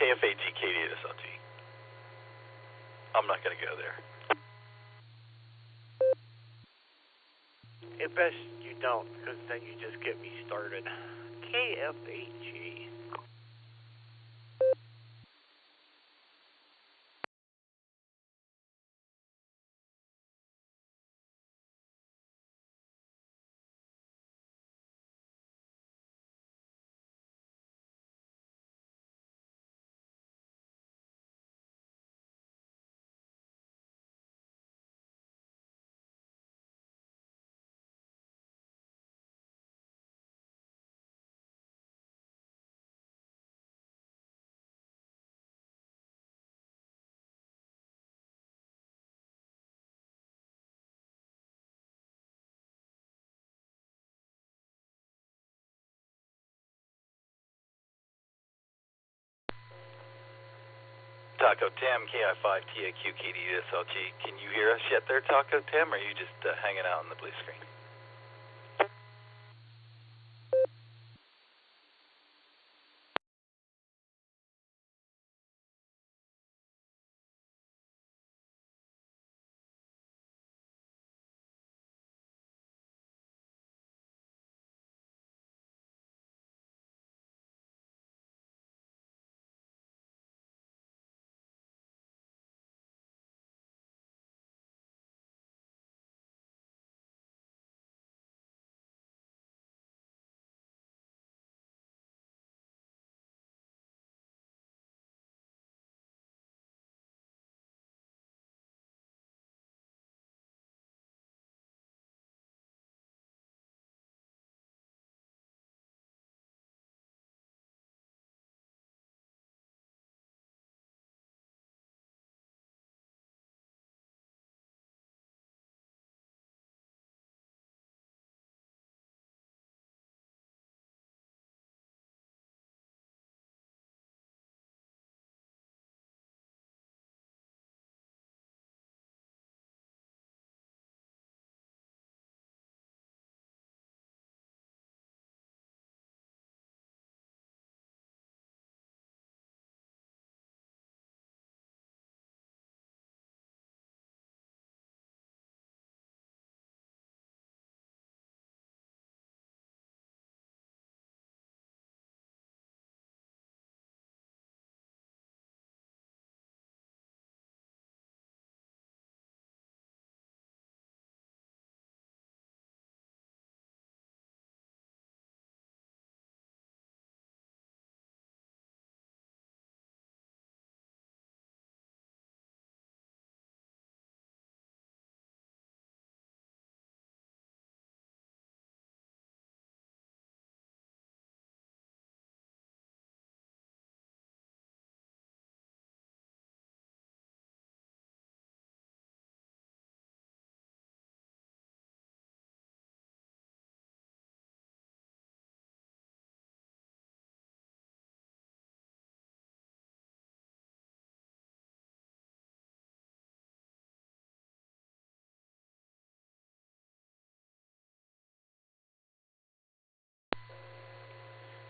KFAG, KD8SLG. I'm not going to go there. At best you don't, because then you just get me started. KFAG. Taco Tim, KI5 TAQ KD8SLG. Can you hear us yet there, Taco Tim, or are you just hanging out on the blue screen?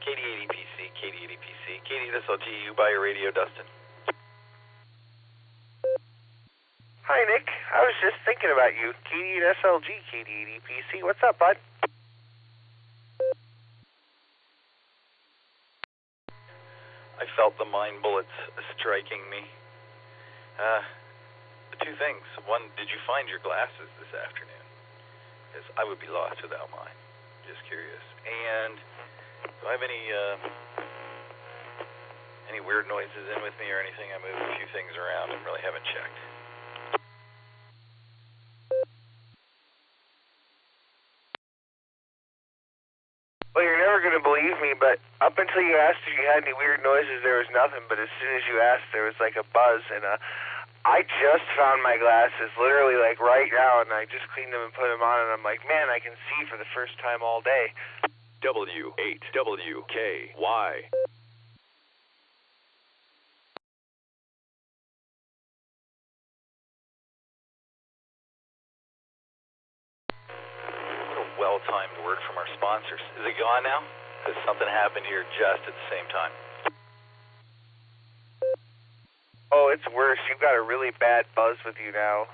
KD80PC, KD80PC, KD8SLG, you buy your radio, Dustin. Hi, Nick. I was just thinking about you. KD8SLG, KD80PC. What's up, bud? I felt the mind bullets striking me. The two things. One, did you find your glasses this afternoon? Because I would be lost without mine. Just curious. And do I have any weird noises in with me or anything? I moved a few things around and really haven't checked. Well, you're never going to believe me, but up until you asked if you had any weird noises, there was nothing. But as soon as you asked, there was like a buzz. And I just found my glasses literally like right now, and I just cleaned them and put them on, and I'm like, man, I can see for the first time all day. W8WKY. Well-timed word from our sponsors. Is it gone now? Because something happened here just at the same time. gets worse. You've got a really bad buzz with you now.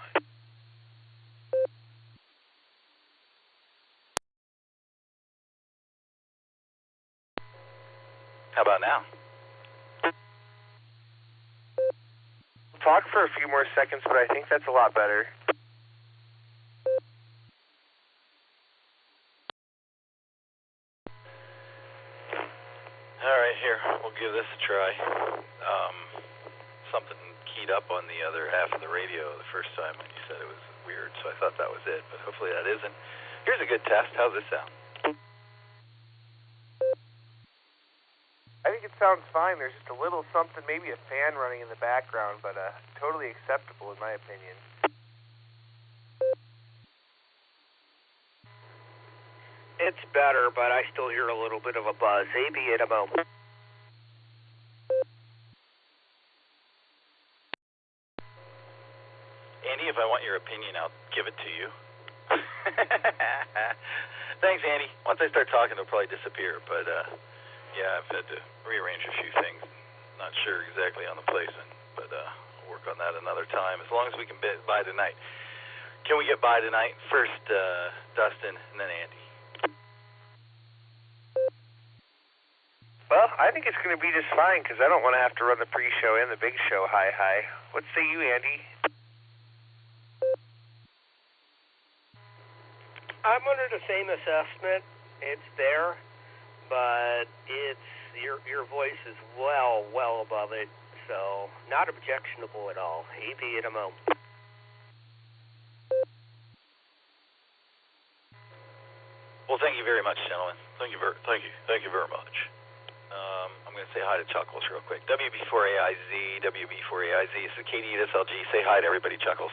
How about now? Talk for a few more seconds, but I think that's a lot better. All right, here, we'll give this a try. Something keyed up on the other half of the radio the first time when you said it was weird, so I thought that was it, but hopefully that isn't. Here's a good test. How's this sound? I think it sounds fine. There's just a little something, maybe a fan running in the background, but totally acceptable in my opinion. It's better, but I still hear a little bit of a buzz. AB at a moment. Andy, if I want your opinion, I'll give it to you. Thanks, Andy. Once I start talking, it'll probably disappear, but yeah, I've had to rearrange a few things. Not sure exactly on the placement, but we'll work on that another time, as long as we can get by tonight. Can we get by tonight? First, Dustin, and then Andy. Well, I think it's going to be just fine, because I don't want to have to run the pre-show and the big show high. What say you, Andy? I'm under the same assessment. It's there, but it's your voice is well above it, so not objectionable at all. AB at a moment. Well, thank you very much, gentlemen. Thank you very much. I'm going to say hi to Chuckles real quick. WB4AIZ, WB4AIZ. This is Katie at SLG. Say hi to everybody, Chuckles.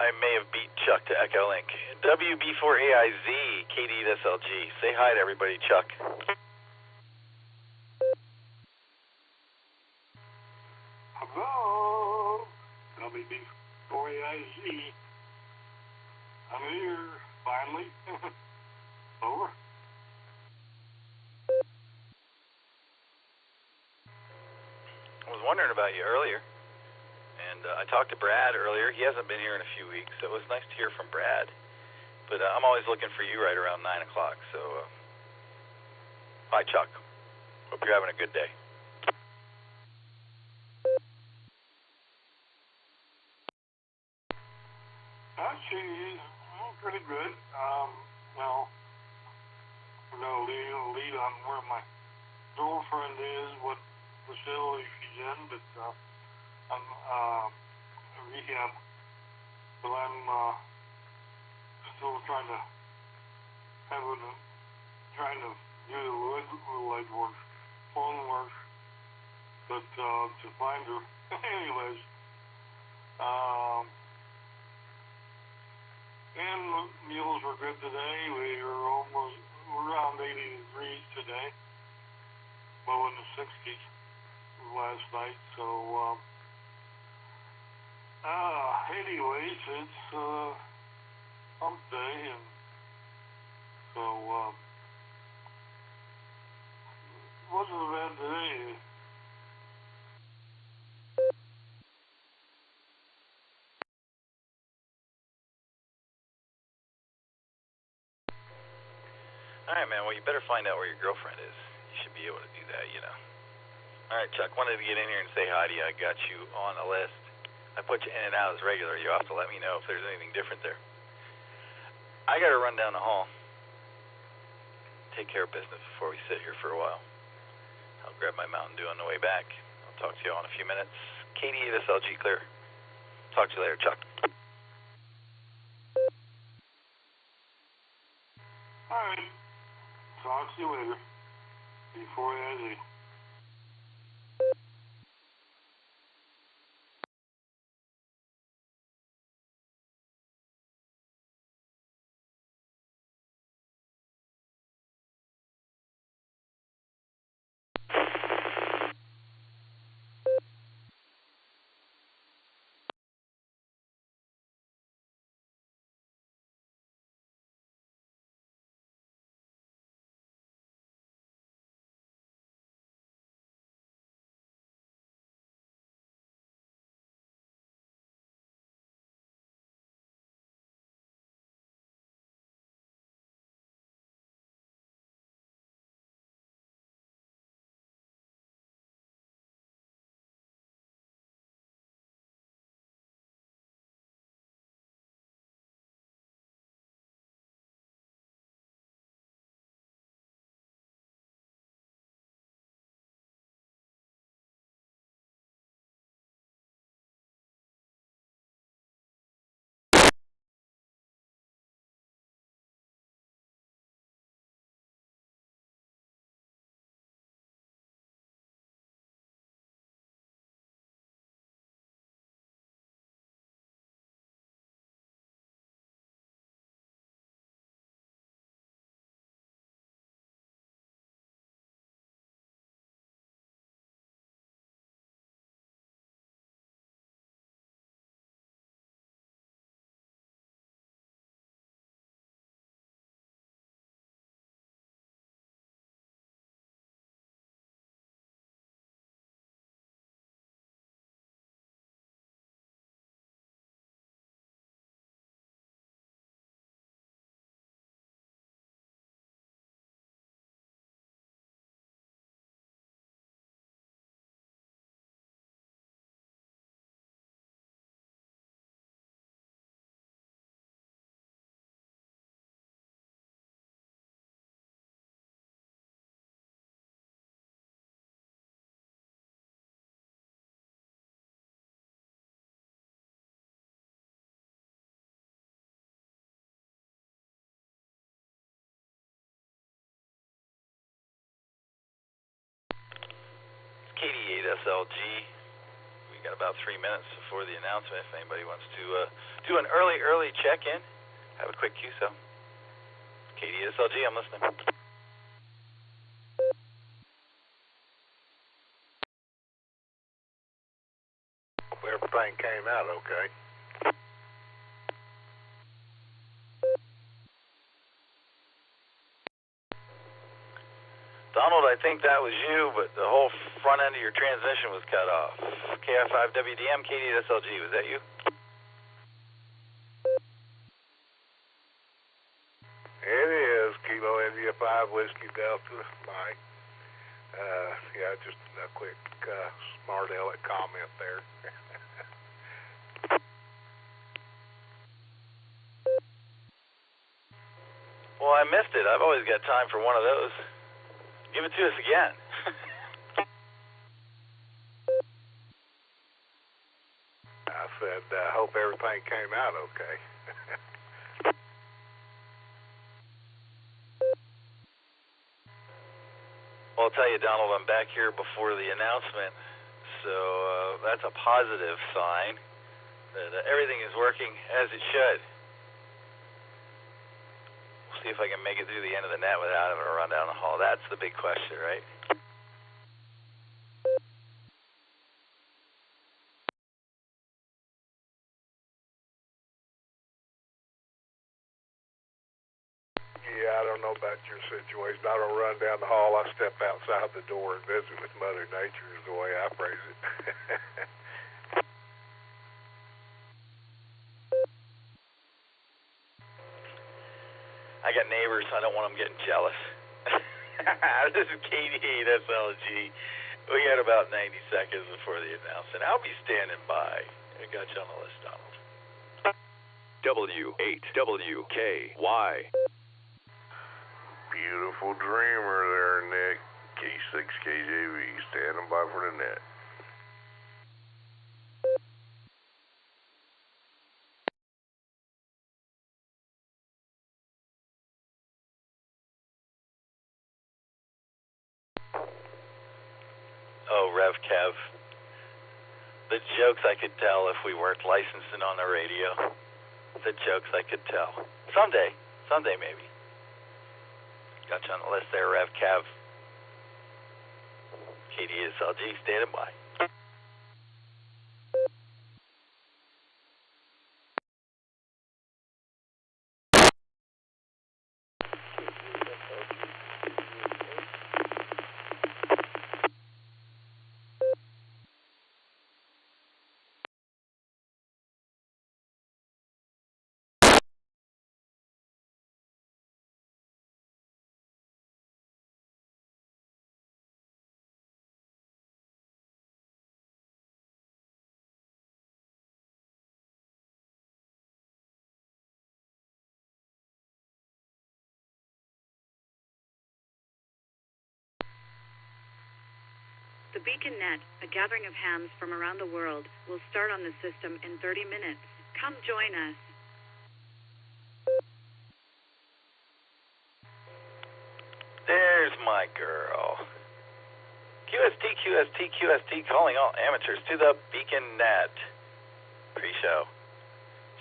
I may have beat Chuck to Echolink. WB4AIZ, Katie at SLG. Say hi to everybody, Chuck. Hello, WB4AIZ. I'm here, finally. Over. I was wondering about you earlier, and I talked to Brad earlier. He hasn't been here in a few weeks, so it was nice to hear from Brad. But I'm always looking for you right around 9 o'clock, so hi, Chuck. Hope you're having a good day. Actually, pretty good. Well, no lead on where my girlfriend is, what facility she's in, but I'm rehab. But I'm still trying to do the leg work, phone work, but to find her. Anyways, and the meals were good today. We're around 80 degrees today, low in the 60s last night. So, anyways, it's hump day, and so wasn't a bad day. All right, man. Well, you better find out where your girlfriend is. You should be able to do that, you know. All right, Chuck. Wanted to get in here and say hi to you. I got you on a list. I put you in and out as regular. You'll have to let me know if there's anything different there. I got to run down the hall. Take care of business before we sit here for a while. I'll grab my Mountain Dew on the way back. I'll talk to you all in a few minutes. Katie at SLG clear. Talk to you later, Chuck. All right. Talk to you later. Before I KD8 SLG. We got about 3 minutes before the announcement. If anybody wants to do an early check-in, have a quick QSO. KD8 SLG, I'm listening. Hope everything came out okay. Donald, I think that was you, but the whole front end of your transmission was cut off. KI5WDM, KD8 SLG, was that you? It is Kilo India 5 Whiskey Delta Mike. Yeah, just a quick smart aleck comment there. Well, I missed it. I've always got time for one of those. Give it to us again. I said, hope everything came out okay. Well, I'll tell you, Donald, I'm back here before the announcement, so that's a positive sign that everything is working as it should. We'll see if I can make it through the end of the net without having to run down the hall. That's the big question, right? Yeah, I don't know about your situation. I don't run down the hall. I step outside the door and visit with Mother Nature is the way I phrase it. I got neighbors. I don't want them getting jealous. This is KD8 SLG. We got about 90 seconds before the announcement. I'll be standing by. I got you on the list, Donald. W8WKY. Beautiful dreamer there, Nick. K6KJV, standing by for the net. Oh, Rev Kev. The jokes I could tell if we weren't licensing on the radio. The jokes I could tell. Someday maybe. Got you on the list there, Rev Kev. KD8 SLG, standing by. The Beacon Net, a gathering of hams from around the world, will start on the system in 30 minutes. Come join us. There's my girl. QST, calling all amateurs to the Beacon Net pre-show.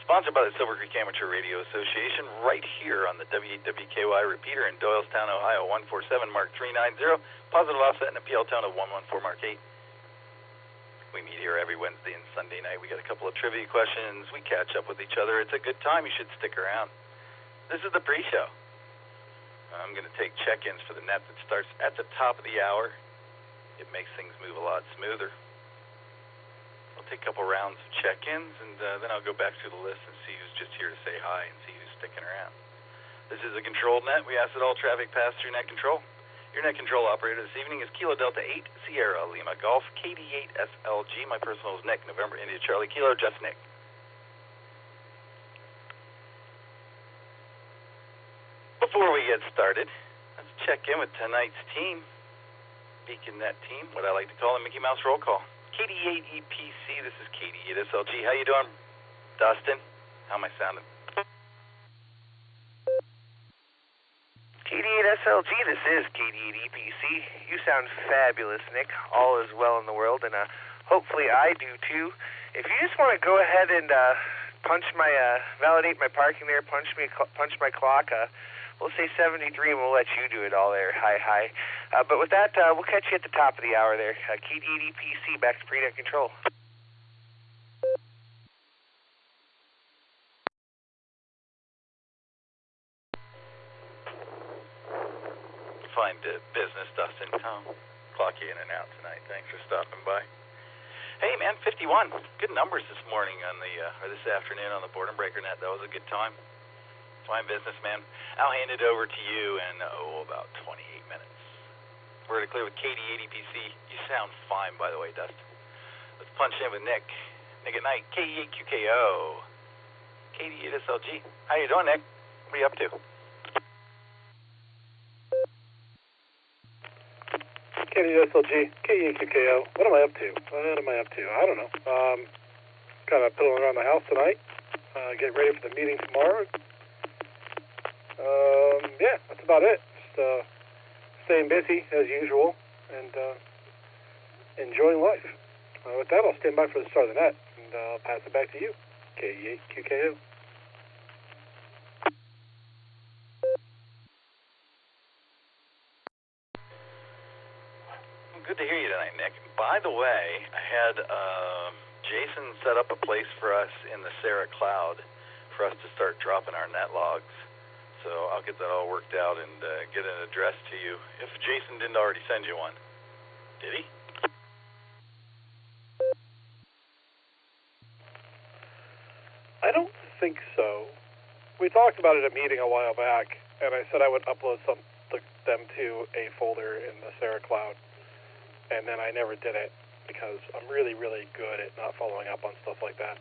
Sponsored by the Silvercreek Amateur Radio Association, right here on the W8WKY repeater in Doylestown, Ohio, 147 Mark 390, positive offset and a PL tone of 114 Mark 8. We meet here every Wednesday and Sunday night. We got a couple of trivia questions. We catch up with each other. It's a good time. You should stick around. This is the pre-show. I'm going to take check-ins for the net that starts at the top of the hour. It makes things move a lot smoother. I'll take a couple rounds of check-ins, and then I'll go back through the list and see who's just here to say hi and see who's sticking around. This is a controlled net. We ask that all traffic pass through net control. Your net control operator this evening is Kilo Delta 8 Sierra Lima Golf KD8 SLG. My personal is Nick, November India Charlie Kilo, just Nick. Before we get started, let's check in with tonight's team, Beacon Net team, what I like to call a Mickey Mouse roll call. KD8 EPC, this is KD8 SLG. How you doing, Dustin? How am I sounding? KD8 KD8SLG, this is KD8EPC. You sound fabulous, Nick. All is well in the world, and hopefully I do too. If you just want to go ahead and validate my parking there, punch my clock, we'll say 73 and we'll let you do it all there. Hi. But with that, we'll catch you at the top of the hour there. KD8EPC, back to preamp control. Fine business, Dustin. Clock you in and out tonight. Thanks for stopping by. Hey, man, 51. Good numbers this morning on or this afternoon on the Boredom Breaker net. That was a good time. Fine business, man. I'll hand it over to you in, about 28 minutes. We're going to clear with KD8EPC. You sound fine, by the way, Dustin. Let's punch in with Nick. Nick at night, KE8QKO. KD8SLG. How you doing, Nick? What are you up to? KD8SLG, KE8QKO. What am I up to? I don't know. Kind of piddling around the house tonight. Getting ready for the meeting tomorrow. Yeah, that's about it. Just staying busy as usual and enjoying life. With that, I'll stand by for the start of the net and I'll pass it back to you, KE8QKO. Good to hear you tonight, Nick. By the way, I had Jason set up a place for us in the Sarah Cloud for us to start dropping our net logs. So I'll get that all worked out and get an address to you. If Jason didn't already send you one. Did he? I don't think so. We talked about it at a meeting a while back, and I said I would upload them to a folder in the Sarah Cloud. And then I never did it because I'm really, really good at not following up on stuff like that.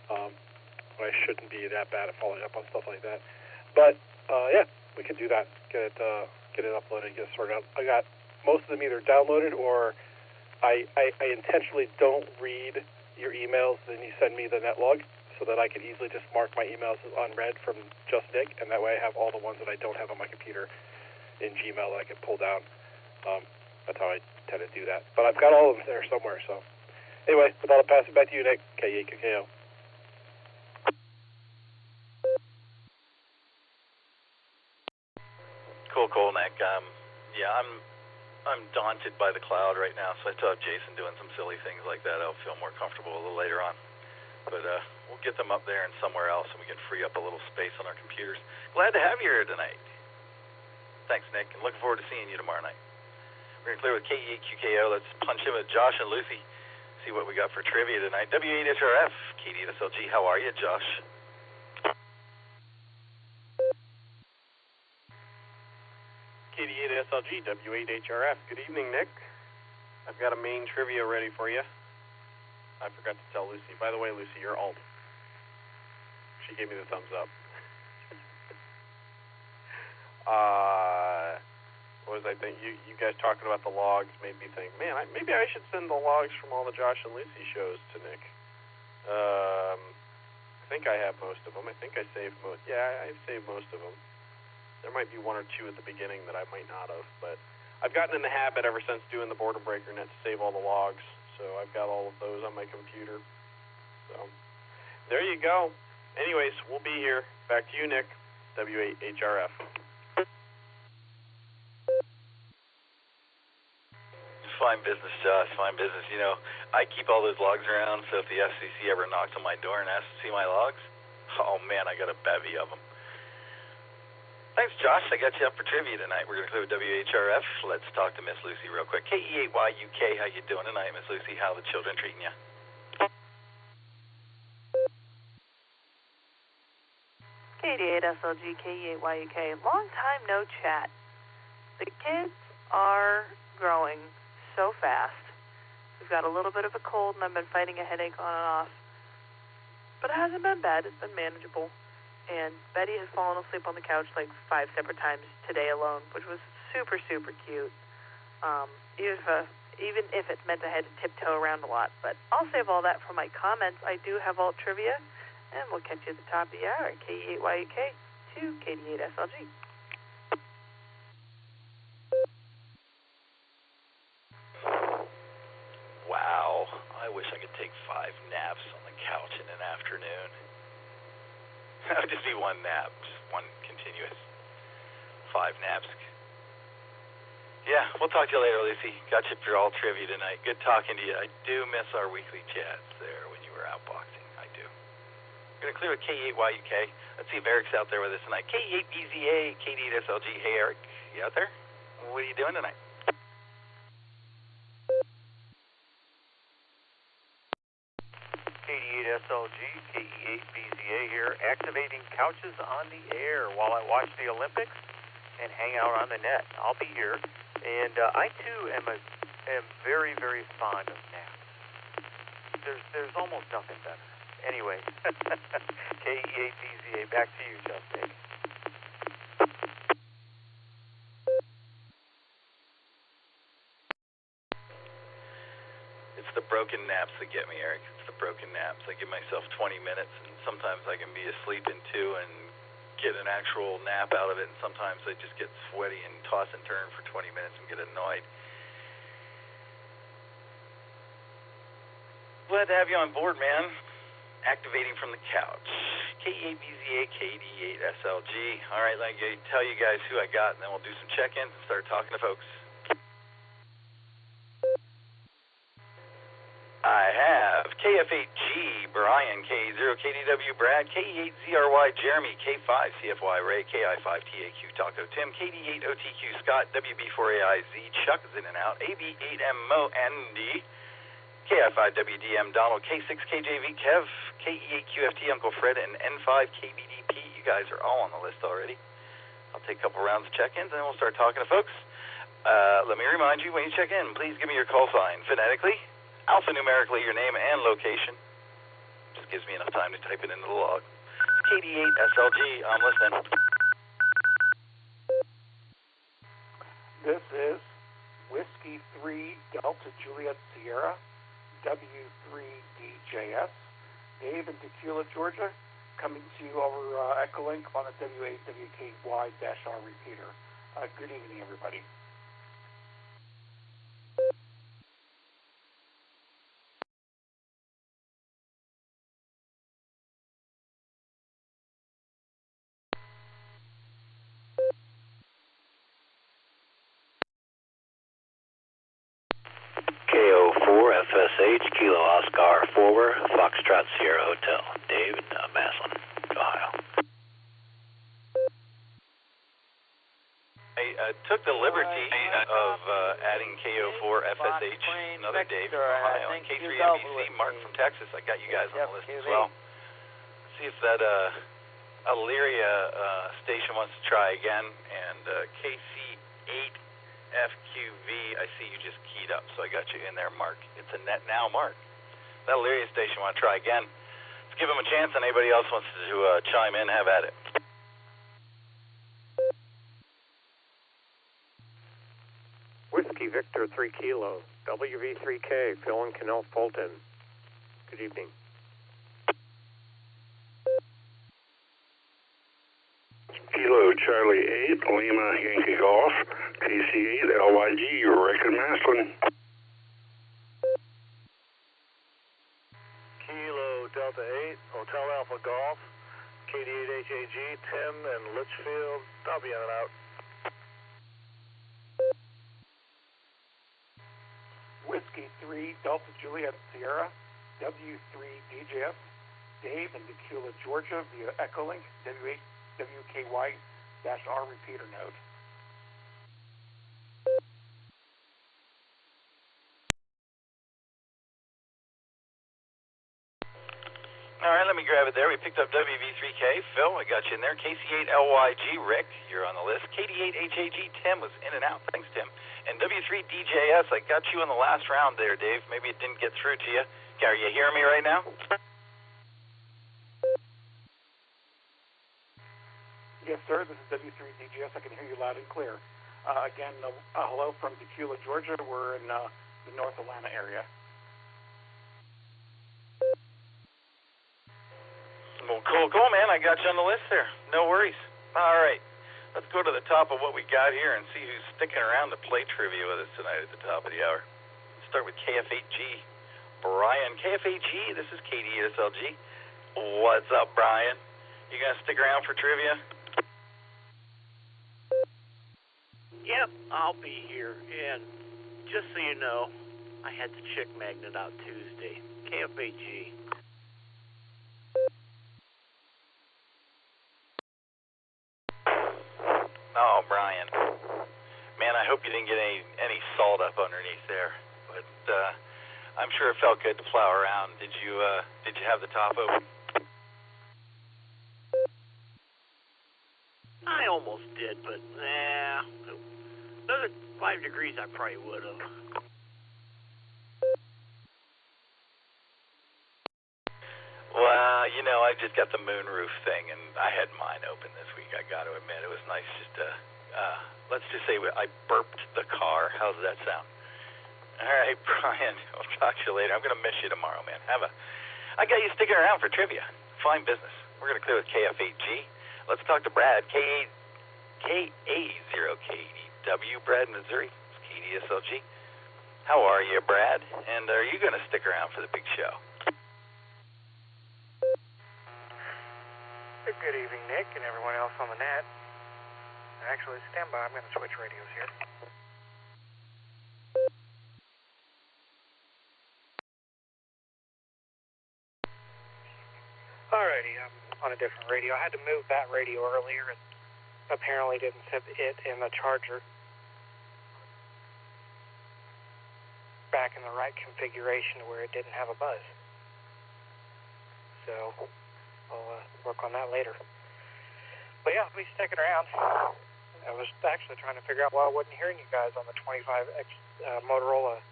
I shouldn't be that bad at following up on stuff like that. But yeah, we can do that. Get it uploaded, get it sorted out. I got most of them either downloaded or I intentionally don't read your emails. Then you send me the netlog so that I can easily just mark my emails as unread from just Nick, and that way I have all the ones that I don't have on my computer in Gmail that I can pull down. That's how I tend to do that. But I've got all of them there somewhere, so. Anyway, with that, I'll pass it back to you, Nick. KE8QKO. Cool, Nick. Yeah, I'm daunted by the cloud right now, so I still have Jason doing some silly things like that. I'll feel more comfortable a little later on. But we'll get them up there and somewhere else, and we can free up a little space on our computers. Glad to have you here tonight. Thanks, Nick, and looking forward to seeing you tomorrow night. We're going to clear with KE8QKO. Let's punch in with Josh and Lucy. See what we got for trivia tonight. W8HRF, KD8SLG. How are you, Josh? KD8SLG, W8HRF. Good evening, Nick. I've got a main trivia ready for you. I forgot to tell Lucy. By the way, Lucy, you're alt. She gave me the thumbs up. What was I thinking? You guys talking about the logs made me think, man, maybe I should send the logs from all the Josh and Lucy shows to Nick. I think I have most of them. I think I saved most. Yeah, I've saved most of them. There might be one or two at the beginning that I might not have, but I've gotten in the habit ever since doing the Boredom Breaker net to save all the logs, so I've got all of those on my computer. So there you go. Anyways, we'll be here. Back to you, Nick. W8HRF. Fine business, Josh. Fine business. You know, I keep all those logs around, so if the FCC ever knocks on my door and asks to see my logs, oh man, I got a bevy of them. Thanks, Josh. I got you up for trivia tonight. We're going to clear with WHRF. Let's talk to Miss Lucy real quick. KE8YUK, how you doing tonight, Miss Lucy? How are the children treating you? KD8SLG, KE8YUK. Long time no chat. The kids are growing so fast. We've got a little bit of a cold, and I've been fighting a headache on and off. But it hasn't been bad. It's been manageable. And Betty has fallen asleep on the couch like 5 separate times today alone, which was super, super cute. Even if it's meant I had to tiptoe around a lot. But I'll save all that for my comments. I do have alt trivia, and we'll catch you at the top of the hour at KE8YUK to KD8SLG. take 5 naps on the couch in an afternoon. That would just be one nap, just one continuous 5 naps. Yeah, we'll talk to you later, Lucy. Got you for all trivia tonight. Good talking to you. I do miss our weekly chats there when you were outboxing. I do. We're going to clear with K8YUK. Let's see if Eric's out there with us tonight. K8BZA, K8SLG. Hey, Eric. You out there? What are you doing tonight? K8SLG, K8BZA here, activating couches on the air while I watch the Olympics and hang out on the net. I'll be here. And I, too, am very, very fond of naps. There's almost nothing better. Anyway, K8BZA, back to you, Justin. It's the broken naps that get me, Eric. It's the broken naps. I give myself 20 minutes, and sometimes I can be asleep in 2 and get an actual nap out of it, and sometimes I just get sweaty and toss and turn for 20 minutes and get annoyed. Glad to have you on board, man. Activating from the couch. K8BZA, KD8SLG. All right, let me tell you guys who I got, and then we'll do some check-ins and start talking to folks. I have KF8G, Brian, K0KDW, Brad, K8ZRY, Jeremy, K5CFY, Ray, KI5TAQ, Taco, Tim, KD8OTQ, Scott, WB4AIZ, Chuck is in and out, AB8MO, Andy, KI5WDM, Donald, K6KJV, Kev, KE8QFT, Uncle Fred, and N5KBDP. You guys are all on the list already. I'll take a couple rounds of check-ins, and then we'll start talking to folks. Let me remind you, when you check in, please give me your call sign phonetically. Alphanumerically, your name and location. Just gives me enough time to type it into the log. It's KD8SLG. I'm listening. This is Whiskey 3 Delta Juliet Sierra, W3DJS, Dave in Tequila, Georgia, coming to you over Echolink on a W8WKY-R repeater. Good evening, everybody. KO4FSH, Kilo Oscar 4, Foxtrot Sierra Hotel. Dave in Maslin, Ohio. I took the liberty of adding KO4FSH, another Dave from Ohio, and K3ABC, Mark from Texas. I got you guys on the list as well. See if that Illyria station wants to try again, and KC8FQV, I see you just keyed up, so I got you in there, Mark. It's a net now, Mark. That Illyria station want to try again. Let's give them a chance, and anybody else wants to chime in, have at it. Whiskey Victor 3 Kilo, WV3K, Phil and Canal Fulton. Good evening. Kilo Charlie 8, Lima Yankee Golf, KC8 LYG, Rick and Maslin. Kilo Delta 8, Hotel Alpha Golf, KD8HAG, Tim and Litchfield. I'll be in and out. Whiskey 3 Delta Juliet Sierra, W3DJS, Dave in Tequila, Georgia, via Echolink, W8WKY-R repeater node. All right, let me grab it there. We picked up WV3K. Phil, I got you in there. KC8LYG, Rick, you're on the list. KD8HAG, Tim was in and out. Thanks, Tim. And W3DJS, I got you in the last round there, Dave. Maybe it didn't get through to you. Are you hearing me right now? Yes, sir. This is W3DGS. I can hear you loud and clear. Again, hello from Tequila, Georgia. We're in the North Atlanta area. Well, cool, man. I got you on the list there. No worries. All right. Let's go to the top of what we got here and see who's sticking around to play trivia with us tonight at the top of the hour. Let's start with KF8G. Brian Brian, KFAG, this is KDSLG. What's up, Brian? You gonna stick around for trivia? Yep, I'll be here. And just so you know, I had the chick magnet out Tuesday. KFAG. Oh, Brian. Man, I hope you didn't get any salt up underneath there. But I'm sure it felt good to plow around. Did you have the top open? I almost did, but another 5 degrees I probably would have. Well, you know, I just got the moonroof thing, and I had mine open this week. I got to admit, it was nice just to, let's just say I burped the car. How's that sound? All right, Brian, I'll talk to you later. I'm going to miss you tomorrow, man. I got you sticking around for trivia. Fine business. We're going to clear with KFAG. Let's talk to Brad, KA0KDW, Brad, Missouri. It's KDSLG. How are you, Brad? And are you going to stick around for the big show? Good evening, Nick, and everyone else on the net. Actually, stand by. I'm going to switch radios here. Alrighty, I'm on a different radio. I had to move that radio earlier, and apparently didn't set it and the charger back in the right configuration to where it didn't have a buzz. So I'll work on that later. But yeah, I'll be sticking around. I was actually trying to figure out why I wasn't hearing you guys on the 25X Motorola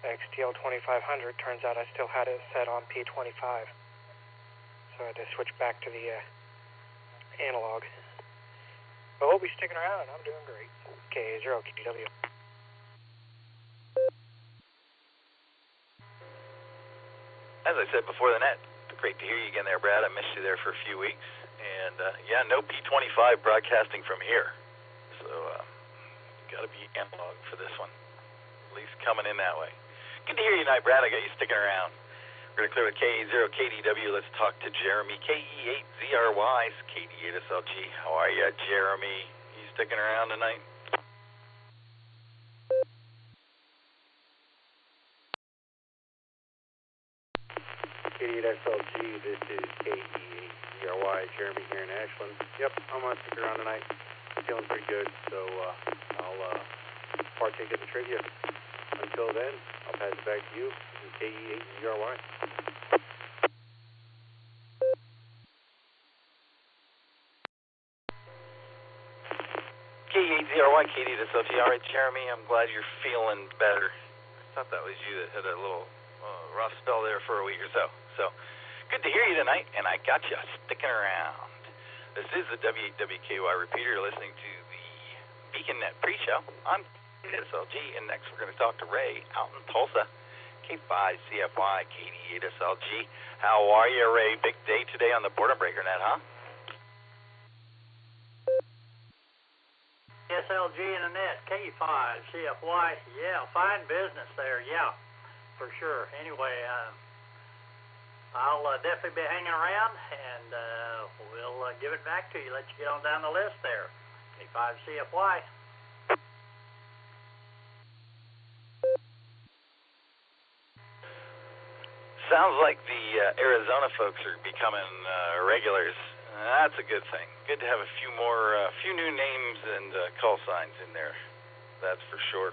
XTL 2500. Turns out I still had it set on P25. So I had to switch back to the analog. But we'll be sticking around, and I'm doing great. KA0KDW. As I said before the net, great to hear you again there, Brad. I missed you there for a few weeks. And, yeah, no P25 broadcasting from here. So, got to be analog for this one. At least coming in that way. Good to hear you tonight, Brad. I got you sticking around. We're going to clear with KA0KDW. Let's talk to Jeremy, KE8ZRY, KD8SLG. How are you, Jeremy? You sticking around tonight? KD8SLG, this is KE8ZRY, Jeremy here in Ashland. Yep, I'm going to stick around tonight. I'm feeling pretty good, so I'll partake in the trivia. Until then, I'll pass it back to you. This is KE8ZRY. KE8ZRY, KD8SLG. All right, Jeremy, I'm glad you're feeling better. I thought that was you that had a little rough spell there for a week or so. So, good to hear you tonight, and I got you sticking around. This is the W8WKY repeater. You're listening to the Beacon Net pre-show on KDSLG, and next we're going to talk to Ray out in Tulsa, K5CFY, KD8SLG. How are you, Ray? Big day today on the Border Breaker Net, huh? SLG in the net, K5CFY, yeah, fine business there, yeah, for sure. Anyway, I'll definitely be hanging around, and we'll give it back to you, let you get on down the list there. K5CFY. Sounds like the Arizona folks are becoming regulars. That's a good thing. Good to have a few more, few new names and call signs in there. That's for sure.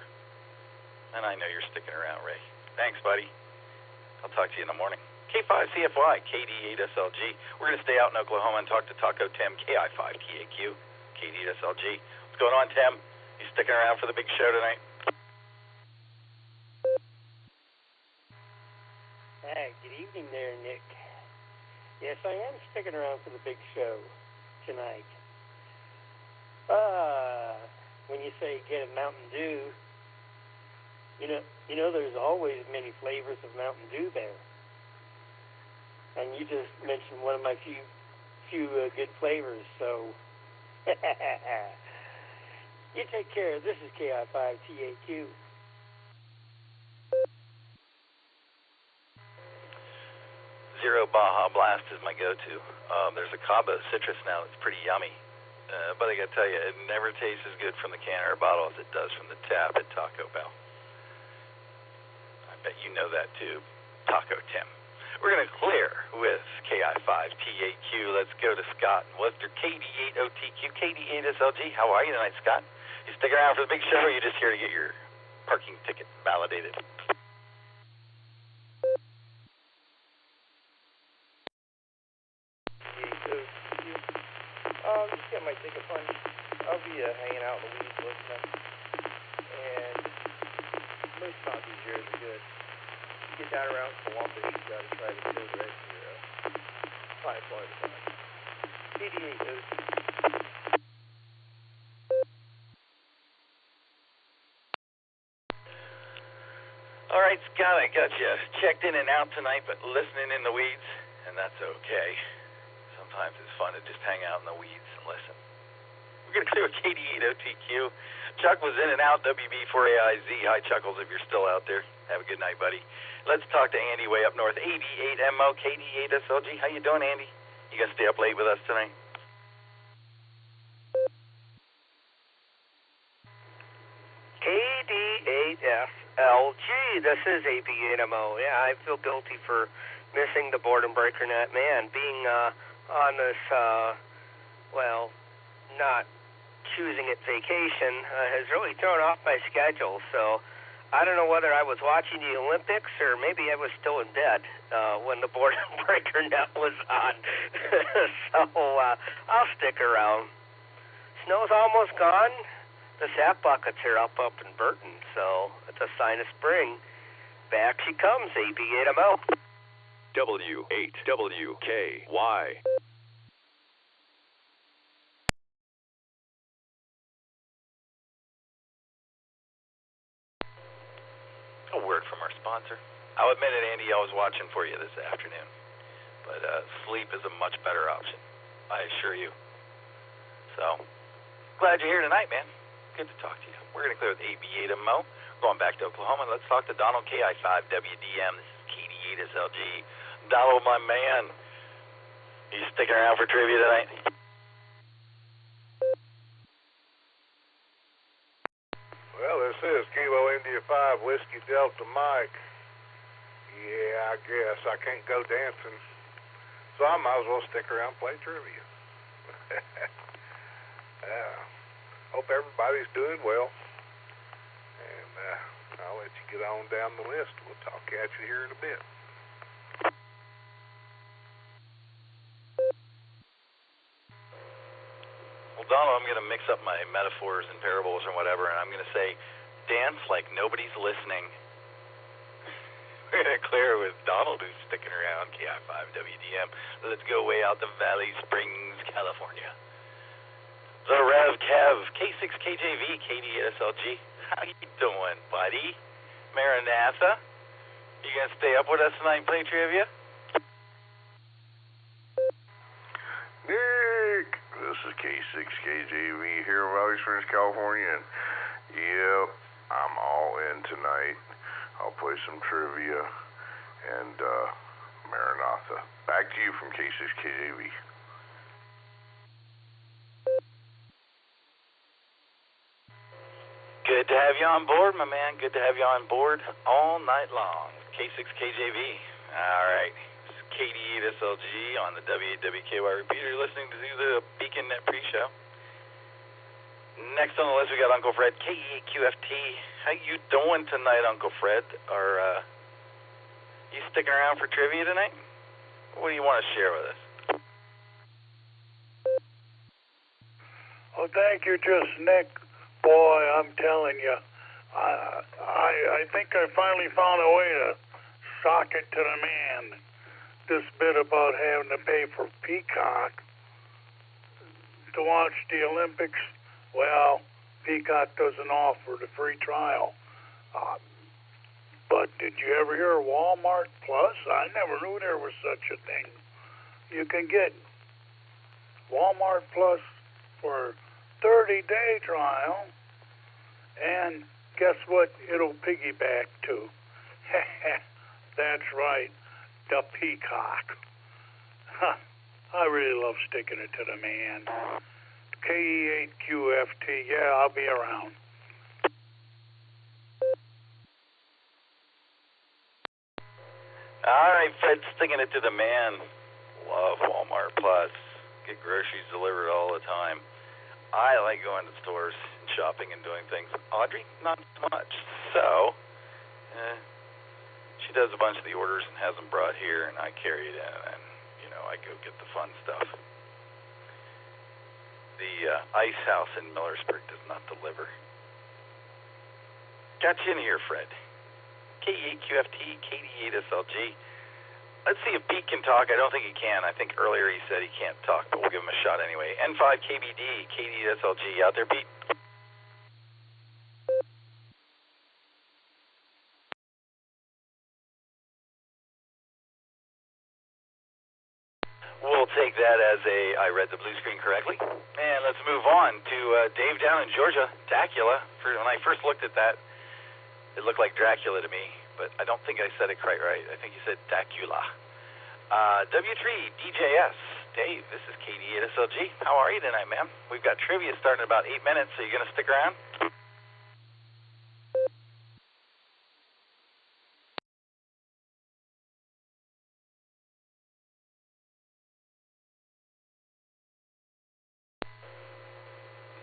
And I know you're sticking around, Ray. Thanks, buddy. I'll talk to you in the morning. K5CFY, KD8SLG. We're going to stay out in Oklahoma and talk to Taco Tim, KI5TAQ, KD8SLG. What's going on, Tim? You sticking around for the big show tonight? Hey, good evening there, Nick. Yes, I am sticking around for the big show tonight. When you say get a Mountain Dew, you know there's always many flavors of Mountain Dew there. And you just mentioned one of my few good flavors, so you take care. This is KI5TAQ. Zero Baja Blast is my go-to. There's a Cabo Citrus now that's pretty yummy. But I gotta tell you, it never tastes as good from the can or bottle as it does from the tap at Taco Bell. I bet you know that too, Taco Tim. We're gonna clear with KI5T8Q. Let's go to Scott in Worcester, KD8OTQ, KD8SLG. How are you tonight, Scott? You stick around for the big show, or are you just here to get your parking ticket validated? Just get my ticket punch. I'll be hanging out in the weeds listening. And most copies of yours are good. You get down around Columbus, you gotta try to go right to your 5 bar design. 88 goes. All right, Scott, I got you checked in and out tonight, but listening in the weeds, and that's okay. Sometimes it's fun to just hang out in the weeds and listen. We're going to clear with KD8OTQ. Chuck was in and out, WB4AIZ. Hi, Chuckles, if you're still out there. Have a good night, buddy. Let's talk to Andy way up north, 88MO, KD8SLG. How you doing, Andy? You going to stay up late with us tonight? KD8SLG, this is AB8MO. Yeah, I feel guilty for missing the Boredom Breaker Net. Man, being on this, not choosing it vacation has really thrown off my schedule. So I don't know whether I was watching the Olympics or maybe I was still in bed when the Boredom Breaker Net was on. So I'll stick around. Snow's almost gone. The sap buckets are up in Burton, so it's a sign of spring. Back she comes, AB8MO. W8WKY. A word from our sponsor. I'll admit it, Andy, I was watching for you this afternoon. But sleep is a much better option, I assure you. So, glad you're here tonight, man. Good to talk to you. We're going to clear with AB8MO. Going back to Oklahoma, let's talk to Donald, KI5WDM. This is KD8SLG. Donald, my man. You sticking around for trivia tonight? Well, this is Kilo India 5 Whiskey Delta Mike. Yeah, I guess I can't go dancing, so I might as well stick around and play trivia. Hope everybody's doing well, and I'll let you get on down the list. We'll talk at you here in a bit. Well, Donald, I'm going to mix up my metaphors and parables and whatever, and I'm going to say dance like nobody's listening. We're going to clear with Donald, who's sticking around, KI5WDM. Let's go way out to Valley Springs, California. The Rev Kev, K6KJV, KD8SLG. How you doing, buddy? Maranatha, you going to stay up with us tonight and play trivia? Nick, this is K6KJV here in Valley Springs, California, and yep, I'm all in tonight. I'll play some trivia, and Maranatha. Back to you from K6KJV. Good to have you on board, my man. Good to have you on board all night long. K6KJV. All right. KD8SLG on the W8WKY repeater. You're listening to the Beacon Net pre-show. Next on the list, we got Uncle Fred, KE8QFT. How you doing tonight, Uncle Fred? Are you sticking around for trivia tonight? What do you want to share with us? Oh, thank you, just Nick. Boy, I'm telling you, I think I finally found a way to sock it to the man. This bit about having to pay for Peacock to watch the Olympics, well, Peacock doesn't offer the free trial. But did you ever hear of Walmart Plus? I never knew there was such a thing. You can get Walmart Plus for 30-day trial, and guess what it'll piggyback to? That's right, the peacock. Huh. I really love sticking it to the man. KE8QFT, yeah, I'll be around. All right, Fred, sticking it to the man. Love Walmart Plus. Get groceries delivered all the time. I like going to stores and shopping and doing things. Audrey, not so much. So, she does a bunch of the orders and has them brought here, and I carry it in, and, I go get the fun stuff. The Ice House in Millersburg does not deliver. Got you in here, Fred. KE8QFT, KD8SLG. Let's see if Pete can talk. I don't think he can. I think earlier he said he can't talk, but we'll give him a shot anyway. N5KBD, KD8SLG. Out there, Pete? We'll take that as I read the blue screen correctly. And let's move on to Dave down in Georgia, Dacula. When I first looked at that, it looked like Dracula to me, but I don't think I said it quite right. I think you said Dacula. W3 DJS. Dave, this is KD8SLG. How are you tonight, ma'am? We've got trivia starting in about 8 minutes, so you going to stick around?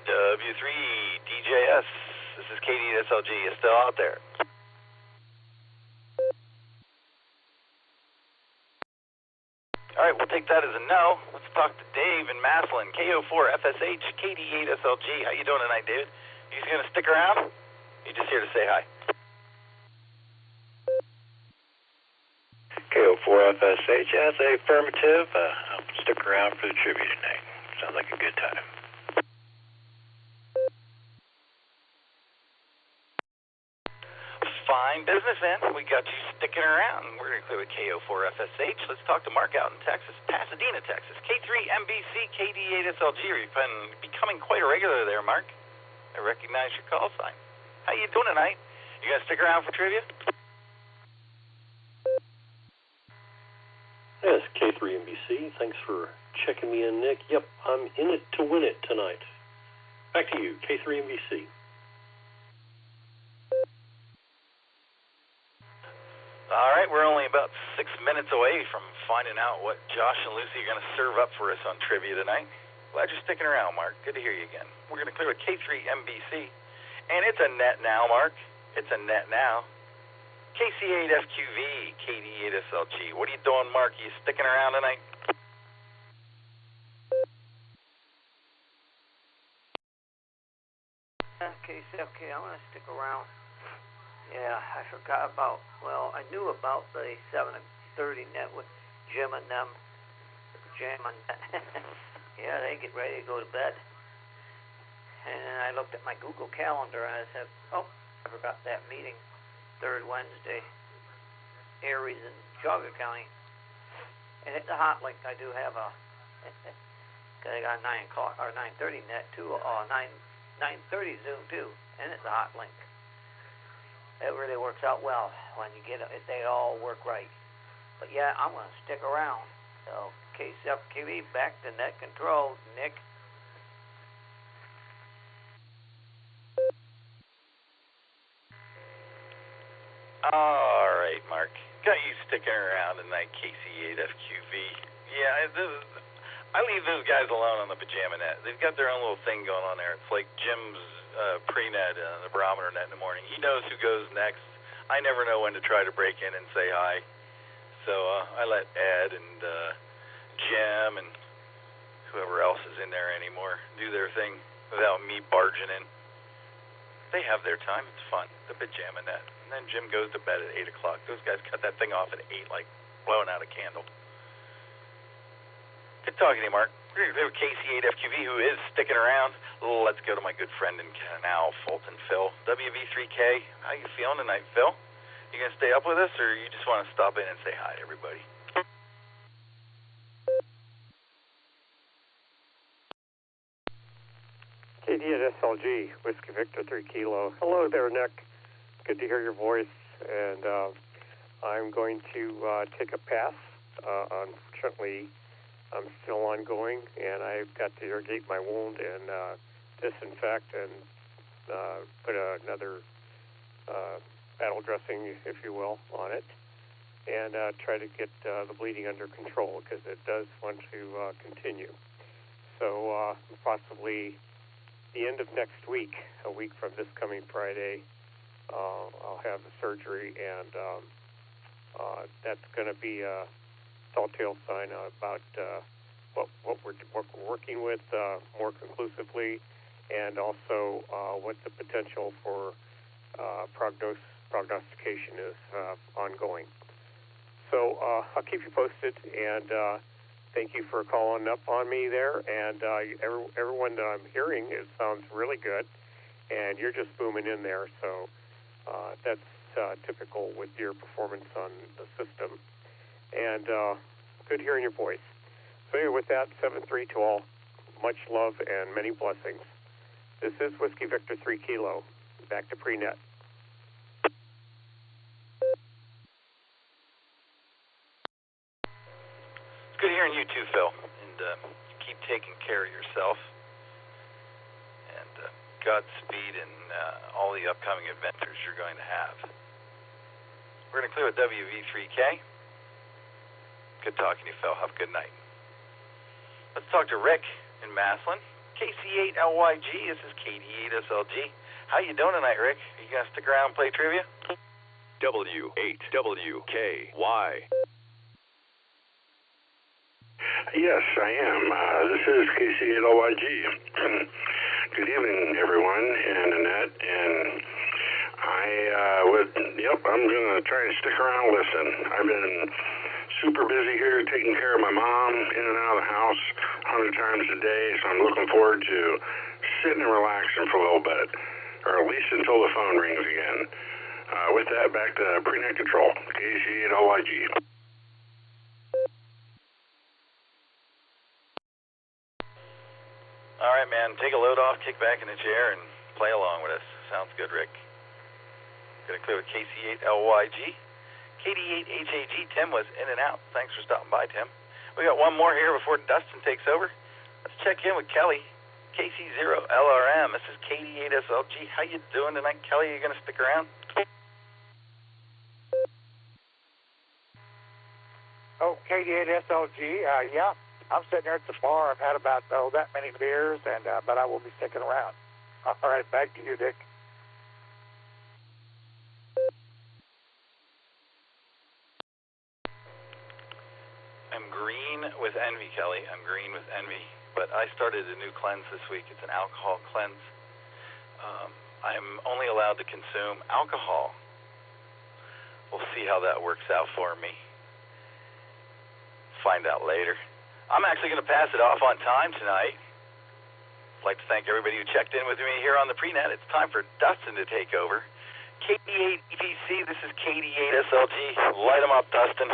W3 DJS. This is KD8SLG. You still out there? All right, we'll take that as a no. Let's talk to Dave in Maslin, KO4FSH, KD8SLG. How you doing tonight, David? You going to stick around? You just here to say hi? KO4FSH, that's affirmative. I'll stick around for the trivia tonight. Sounds like a good time. Fine business, man. We got you sticking around. We're going to clear with KO4FSH. Let's talk to Mark out in Texas, Pasadena, Texas. K3MBC, KD8SLG. You've been becoming quite a regular there, Mark. I recognize your call sign. How you doing tonight? You going to stick around for trivia? Yes, K3MBC. Thanks for checking me in, Nick. Yep, I'm in it to win it tonight. Back to you, K3MBC. All right, we're only about 6 minutes away from finding out what Josh and Lucy are going to serve up for us on trivia tonight. Glad you're sticking around, Mark. Good to hear you again. We're going to clear with K3MBC. And it's a net now, Mark. It's a net now. KC8FQV, KD8SLG. What are you doing, Mark? Are you sticking around tonight? KCFK, I'm going to stick around. Yeah, I forgot about, I knew about the 7:30 net with Jim and them, the pajama net. Yeah, they get ready to go to bed. And I looked at my Google Calendar and I said, I forgot that meeting, third Wednesday, Aries in Geauga County. And it's a hot link. I do have a, because I got 9 o'clock, or 9:30 net too, 9:30 Zoom too, and it's a hot link. It really works out well when you get it. They all work right. But yeah, I'm going to stick around. So, KCFQV, back to net control. Nick? All right, Mark. Got you sticking around tonight, KC8FQV. Yeah, I leave those guys alone on the pajama net. They've got their own little thing going on there. It's like Jim's pre-net, the barometer net in the morning. He knows who goes next. I never know when to try to break in and say hi. So I let Ed and Jim and whoever else is in there anymore do their thing without me barging in. They have their time. It's fun. The pajama net. And then Jim goes to bed at 8 o'clock. Those guys cut that thing off at 8 like blowing out a candle. Good talking to you, Mark. We're going to go to KC8FQV, who is sticking around. Let's go to my good friend in Canal, Fulton, Phil. WV3K, how you feeling tonight, Phil? You going to stay up with us, or you just want to stop in and say hi to everybody? KD8SLG, Whiskey Victor 3 Kilo. Hello there, Nick. Good to hear your voice. And I'm going to take a pass. Unfortunately, I'm still ongoing, and I've got to irrigate my wound and disinfect and put another battle dressing, if you will, on it, and try to get the bleeding under control because it does want to continue. So possibly the end of next week, a week from this coming Friday, I'll have the surgery, and that's going to be a telltale sign about what we're working with more conclusively, and also what the potential for prognostication is ongoing. So I'll keep you posted, and thank you for calling up on me there. And everyone that I'm hearing, it sounds really good, and you're just booming in there. So that's typical with your performance on the system. And good hearing your voice. So anyway, with that, 7-3 to all. Much love and many blessings. This is Whiskey Victor 3 Kilo. Back to pre-net. It's good hearing you too, Phil. And keep taking care of yourself. And Godspeed in all the upcoming adventures you're going to have. We're going to clear with WV3K. Good talking to you, Phil. Have a good night. Let's talk to Rick in Maslin. KC8LYG, this is KD8SLG. How you doing tonight, Rick? Are you going to stick around and play trivia? W8WKY. Yes, I am. This is KC8LYG. Good evening, everyone, and Annette. And I'm going to try and stick around and listen. I've been super busy here taking care of my mom in and out of the house 100 times a day, so I'm looking forward to sitting and relaxing for a little bit, or at least until the phone rings again. With that, back to pre-net control, KC8LYG. All right, man. Take a load off, kick back in the chair, and play along with us. Sounds good, Rick. Going to clear with KC8LYG. KD8HAG, Tim was in and out. Thanks for stopping by, Tim. We got one more here before Dustin takes over. Let's check in with Kelly. KC0LRM. This is KD8SLG. How you doing tonight, Kelly? Are you going to stick around? Oh, KD8SLG. Yeah, I'm sitting here at the bar. I've had about that many beers, and but I will be sticking around. All right, back to you, Dick. I'm green with envy, Kelly. I'm green with envy. But I started a new cleanse this week. It's an alcohol cleanse. I'm only allowed to consume alcohol. We'll see how that works out for me. Find out later. I'm actually going to pass it off on time tonight. I'd like to thank everybody who checked in with me here on the pre-net. It's time for Dustin to take over. KD8EPC, this is KD8SLG. Light them up, Dustin.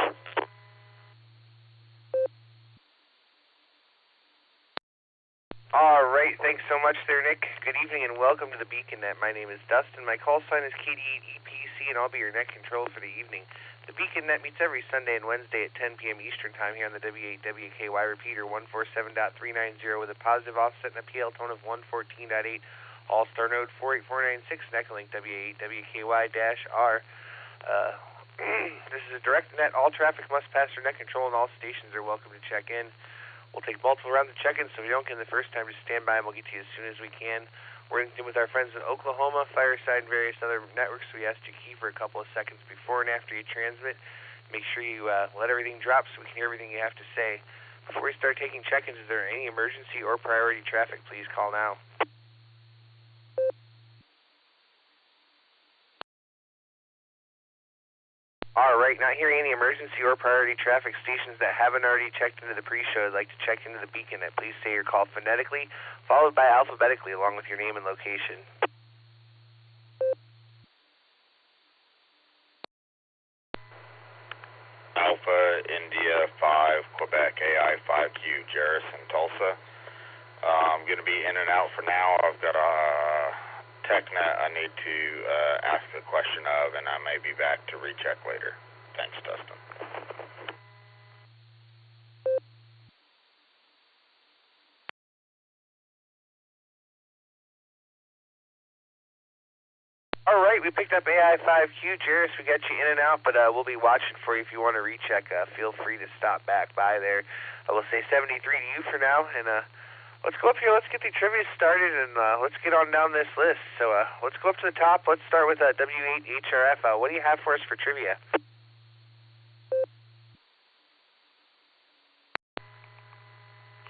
All right, thanks so much there, Nick. Good evening and welcome to the Beacon Net. My name is Dustin. My call sign is KD8EPC, and I'll be your net control for the evening. The Beacon Net meets every Sunday and Wednesday at 10 p.m. Eastern Time here on the W8WKY repeater 147.390 with a positive offset and a PL tone of 114.8. Allstar Node 48496 and Echolink W8WKY-R. This is a direct net. All traffic must pass through net control, and all stations are welcome to check in. We'll take multiple rounds of check-in, so if you don't get in the first time, just stand by and we'll get to you as soon as we can. We're in with our friends in Oklahoma, Fireside, and various other networks, so we asked you to key for a couple of seconds before and after you transmit. Make sure you let everything drop so we can hear everything you have to say. Before we start taking check-ins, is there any emergency or priority traffic? Please call now. All right, not hearing any emergency or priority traffic. Stations that haven't already checked into the pre-show, I'd like to check into the Beacon Net. Please say your call phonetically, followed by alphabetically, along with your name and location. Alpha India 5, Quebec AI 5Q, Jarrison, Tulsa. I'm going to be in and out for now. I've got a TechNet I need to ask a question of, and I may be back to recheck later. Thanks, Dustin. All right, we picked up AI5Q. Jairus, we got you in and out, but we'll be watching for you if you want to recheck. Feel free to stop back by there. I will say 73 to you for now, and let's go up here. Let's get the trivia started, and let's get on down this list. So let's go up to the top. Let's start with W8HRF. What do you have for us for trivia?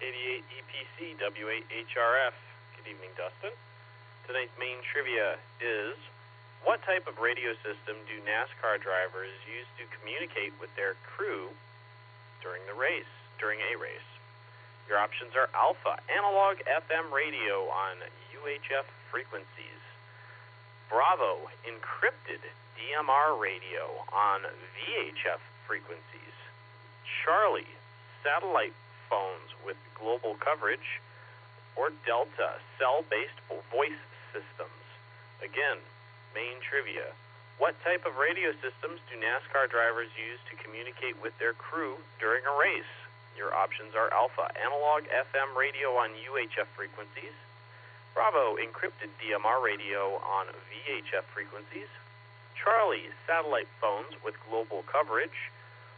KD8EPC, W8HRF. Good evening, Dustin. Tonight's main trivia is, what type of radio system do NASCAR drivers use to communicate with their crew during a race? Your options are alpha, analog FM radio on UHF frequencies. Bravo, encrypted DMR radio on VHF frequencies. Charlie, satellite phones with global coverage. Or Delta, cell-based voice systems. Again, main trivia. What type of radio systems do NASCAR drivers use to communicate with their crew during a race? Your options are alpha, analog FM radio on UHF frequencies. Bravo, encrypted DMR radio on VHF frequencies. Charlie, satellite phones with global coverage.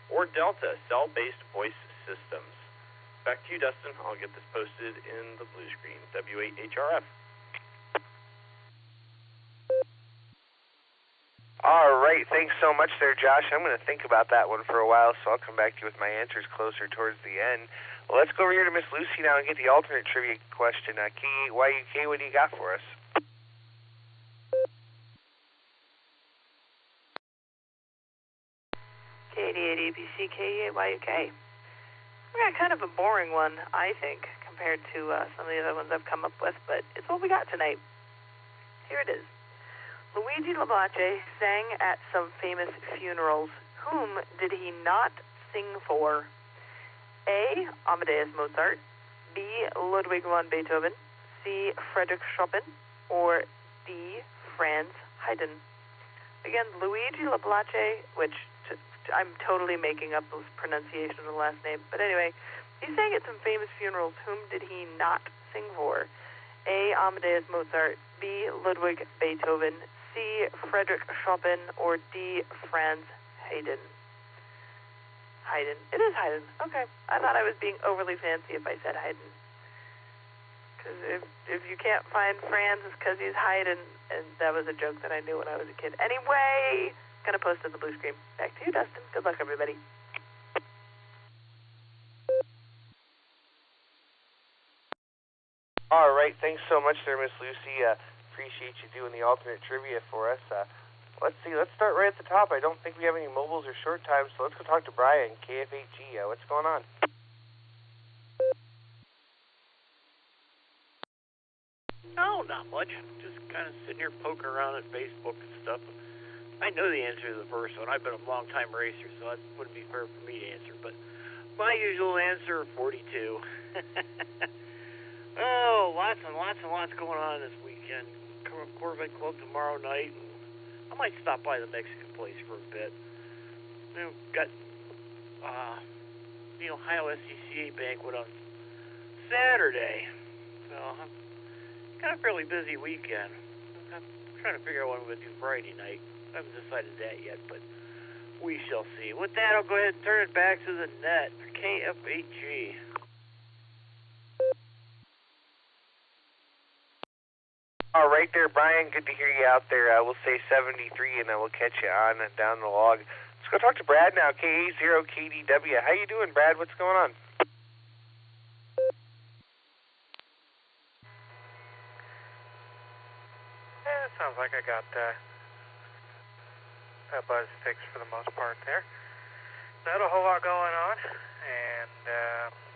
Or Delta, cell-based voice systems. Back to you, Dustin. I'll get this posted in the blue screen. W8HRF. All right, thanks so much there, Josh. I'm going to think about that one for a while, so I'll come back to you with my answers closer towards the end. Well, let's go over here to Miss Lucy now and get the alternate trivia question. K8YUK, what do you got for us? K88EPC, K8YUK. We got kind of a boring one, I think, compared to some of the other ones I've come up with, but it's what we got tonight. Here it is. Luigi Lablache sang at some famous funerals. Whom did he not sing for? A. Amadeus Mozart, B. Ludwig van Beethoven, C. Frederick Chopin, or D. Franz Haydn. Again, Luigi Lablache, which I'm totally making up the pronunciation of the last name. But anyway, he sang at some famous funerals. Whom did he not sing for? A. Amadeus Mozart, B. Ludwig Beethoven, C. Frederick Chopin, or D. Franz Haydn. Haydn. It is Haydn. Okay. I thought I was being overly fancy if I said Haydn. Because if you can't find Franz, it's because he's Haydn, and that was a joke that I knew when I was a kid. Anyway, gonna post it in the blue screen. Back to you, Dustin. Good luck, everybody. All right, thanks so much there, Miss Lucy. Appreciate you doing the alternate trivia for us. Let's see, let's start right at the top. I don't think we have any mobiles or short times, so let's go talk to Brian, KF8G. What's going on? No, not much. Just kind of sitting here poking around at Facebook and stuff. I know the answer to the first one. I've been a long-time racer, so that wouldn't be fair for me to answer. But my usual answer, 42. Oh, lots and lots going on this weekend. Corvette Club tomorrow night. And I might stop by the Mexican place for a bit. Got the Ohio SCCA banquet on Saturday. So, kind of fairly busy weekend. I'm trying to figure out what I'm going to do Friday night. I haven't decided that yet, but we shall see. With that, I'll go ahead and turn it back to the net for KF8G. All right there, Brian. Good to hear you out there. We'll say 73, and then we'll catch you on down the log. Let's go talk to Brad now, KA0KDW. How you doing, Brad? What's going on? It sounds like I got buzz fixed for the most part there. Not a whole lot going on, and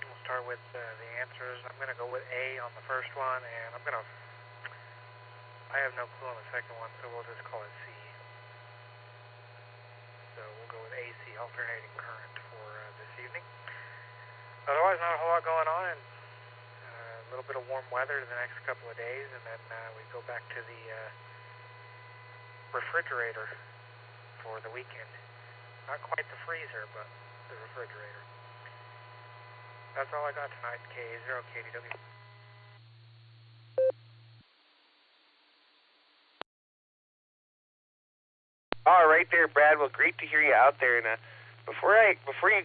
we'll start with the answers. I'm going to go with A on the first one, and I have no clue on the second one, so we'll just call it C. So we'll go with AC, alternating current, for this evening. Otherwise, not a whole lot going on, and a little bit of warm weather the next couple of days, and then we go back to the refrigerator for the weekend. Not quite the freezer, but the refrigerator. That's all I got tonight, K0KDW. All right there, Brad. Well, great to hear you out there. And before you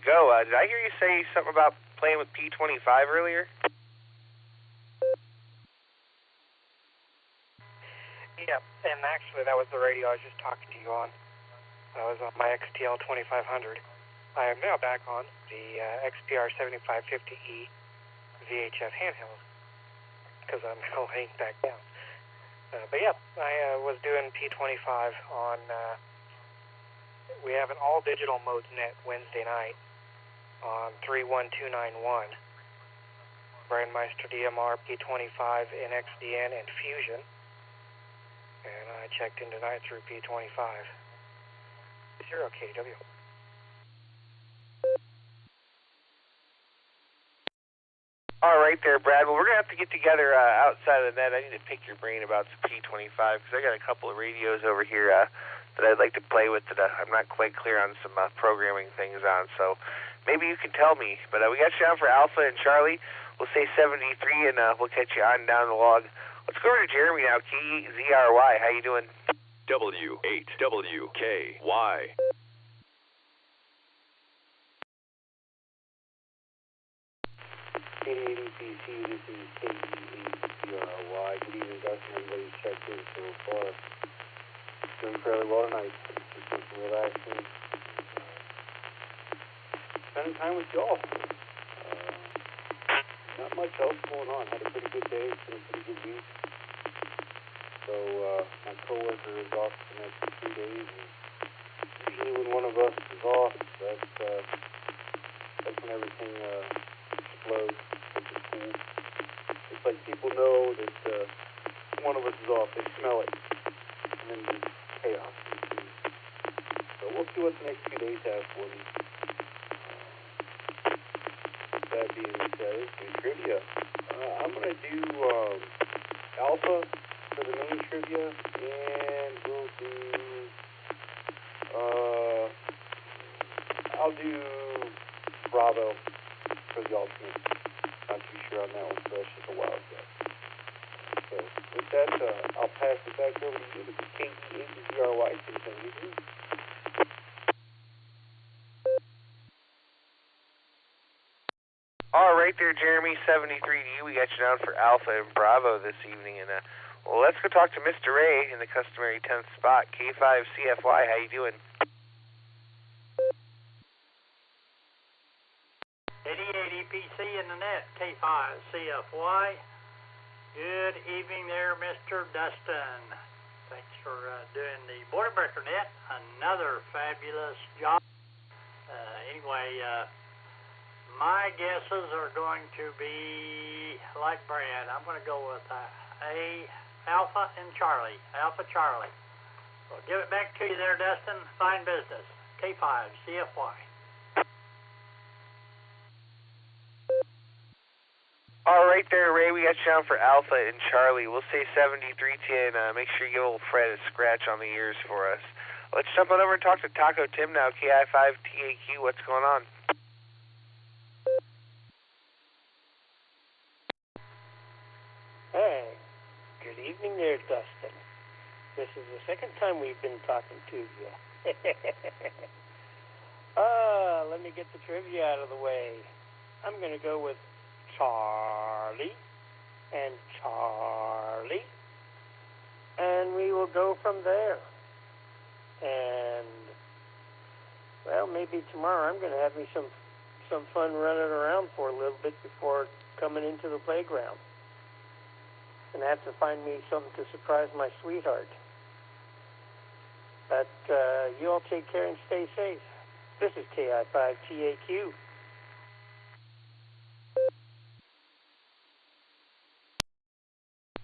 go, did I hear you say something about playing with P25 earlier? Yeah, and actually that was the radio I was just talking to you on. I was on my XTL 2500. I am now back on the XPR 7550E VHF handheld because I'm now laying back down. But yeah, I was doing P25 on, we have an all-digital modes net Wednesday night on 31291. Brandmeister DMR P25 in XDN and Fusion. And I checked in tonight through P25. 0KW. All right there, Brad. Well, we're going to have to get together outside of the net. I need to pick your brain about some P25 because I got a couple of radios over here that I'd like to play with that I'm not quite clear on some programming things on. So maybe you can tell me. But we got you down for Alpha and Charlie. We'll say 73, and we'll catch you on down the log. Let's go over to Jeremy now, KZRY. How you doing? W8WKY. KDADPC, this is KEACRY. Good evening, Dustin. Everybody's checked in so far. Doing fairly well tonight. Just doing some relaxing. Spending time with y'all. Not much else going on. Had a pretty good day. It's been a pretty good week. So my coworker is off for the next 2 days. And usually when one of us is off, that's when everything explodes. Which is cool. It's like people know that one of us is off. They smell it. And then there's chaos ensues. So we'll see what the next few days have for me. That being said, do trivia. I'm going to do Alpha for the main trivia, and we'll do, I'll do Bravo for the alternate. Not too sure on that one, so that's just a wild guess. So with that, I'll pass it back over to you to the KEACRY. All right there, Jeremy, 73D. We got you down for Alpha and Bravo this evening. And well, let's go talk to Mr. Ray in the customary 10th spot, K5CFY. How you doing? 88 EPC in the net, K5CFY. Good evening there, Mr. Dustin. Thanks for doing the Border Breaker net. Another fabulous job. Anyway, my guesses are going to be like Brad. I'm going to go with Alpha and Charlie. Alpha Charlie. Well, give it back to you there, Dustin. Fine business. K5CFY. All right there, Ray. We got you down for Alpha and Charlie. We'll say 7310. Make sure you give old Fred a scratch on the ears for us. Let's jump on over and talk to Taco Tim now, KI5TAQ. What's going on? Hey, good evening there, Dustin. This is the second time we've been talking to you. Let me get the trivia out of the way. I'm going to go with Charlie and Charlie, and we will go from there. And, well, maybe tomorrow I'm going to have me some fun running around for a little bit before coming into the playground. And have to find me something to surprise my sweetheart. But you all take care and stay safe. This is KI5TAQ.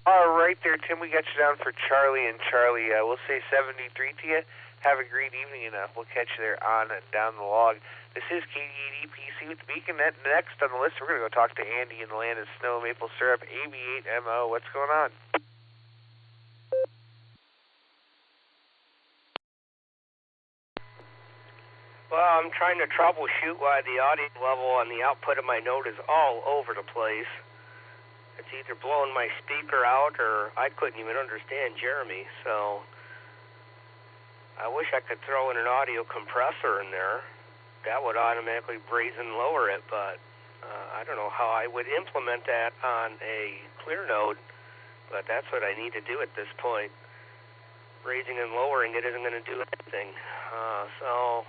All right there, Tim. We got you down for Charlie and Charlie. We'll say 73 to you. Have a great evening, and we'll catch you there on down the log. This is KDADPC with the Beacon. Next on the list, we're going to go talk to Andy in the land of snow, maple syrup, AB8MO. What's going on? Well, I'm trying to troubleshoot why the audio level on the output of my Node is all over the place. It's either blowing my speaker out or I couldn't even understand Jeremy, so I wish I could throw in an audio compressor in there. That would automatically brazen lower it, but I don't know how I would implement that on a clear Node, but that's what I need to do at this point. Raising and lowering it isn't going to do anything. So,